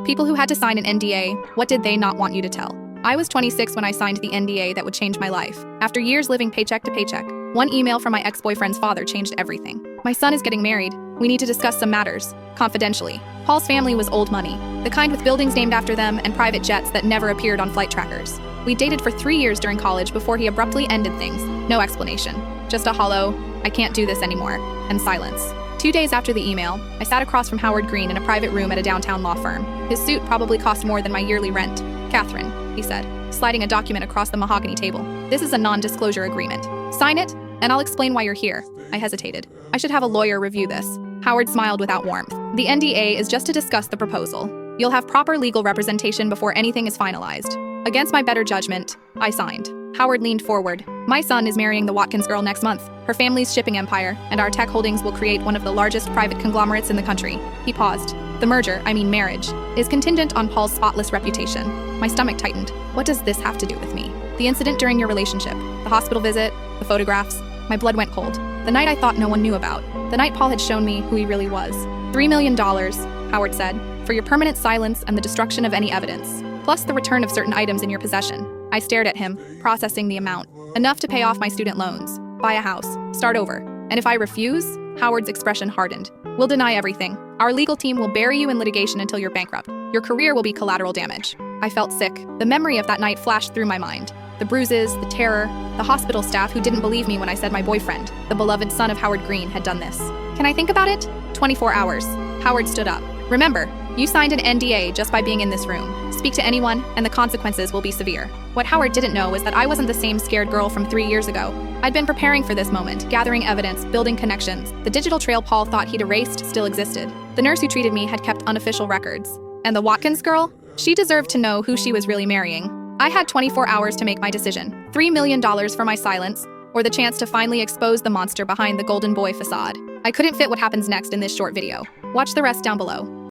People who had to sign an NDA, what did they not want you to tell? I was 26 when I signed the NDA that would change my life. After years living paycheck to paycheck, one email from my ex-boyfriend's father changed everything. My son is getting married. We need to discuss some matters, confidentially. Paul's family was old money, the kind with buildings named after them and private jets that never appeared on flight trackers. We dated for 3 years during college before he abruptly ended things. No explanation. Just a hollow, I can't do this anymore, and silence. 2 days after the email, I sat across from Howard Green in a private room at a downtown law firm. His suit probably cost more than my yearly rent. "Catherine," he said, sliding a document across the mahogany table. "This is a non-disclosure agreement. Sign it, and I'll explain why you're here." I hesitated. I should have a lawyer review this. Howard smiled without warmth. "The NDA is just to discuss the proposal. You'll have proper legal representation before anything is finalized." Against my better judgment, I signed. Howard leaned forward. "My son is marrying the Watkins girl next month. Her family's shipping empire, and our tech holdings will create one of the largest private conglomerates in the country." He paused. "The merger, marriage, is contingent on Paul's spotless reputation." My stomach tightened. What does this have to do with me? The incident during your relationship, the hospital visit, the photographs. My blood went cold. The night I thought no one knew about. The night Paul had shown me who he really was. $3 million, Howard said, for your permanent silence and the destruction of any evidence, plus the return of certain items in your possession. I stared at him, processing the amount. Enough to pay off my student loans, buy a house, start over. And if I refuse? Howard's expression hardened. "We'll deny everything. Our legal team will bury you in litigation until you're bankrupt. Your career will be collateral damage." I felt sick. The memory of that night flashed through my mind. The bruises, the terror, the hospital staff who didn't believe me when I said my boyfriend, the beloved son of Howard Green, had done this. "Can I think about it?" 24 hours. Howard stood up. "Remember, you signed an NDA just by being in this room. Speak to anyone, and the consequences will be severe." What Howard didn't know was that I wasn't the same scared girl from 3 years ago. I'd been preparing for this moment, gathering evidence, building connections. The digital trail Paul thought he'd erased still existed. The nurse who treated me had kept unofficial records. And the Watkins girl? She deserved to know who she was really marrying. I had 24 hours to make my decision. $3 million for my silence, or the chance to finally expose the monster behind the golden boy facade. I couldn't fit what happens next in this short video. Watch the rest down below.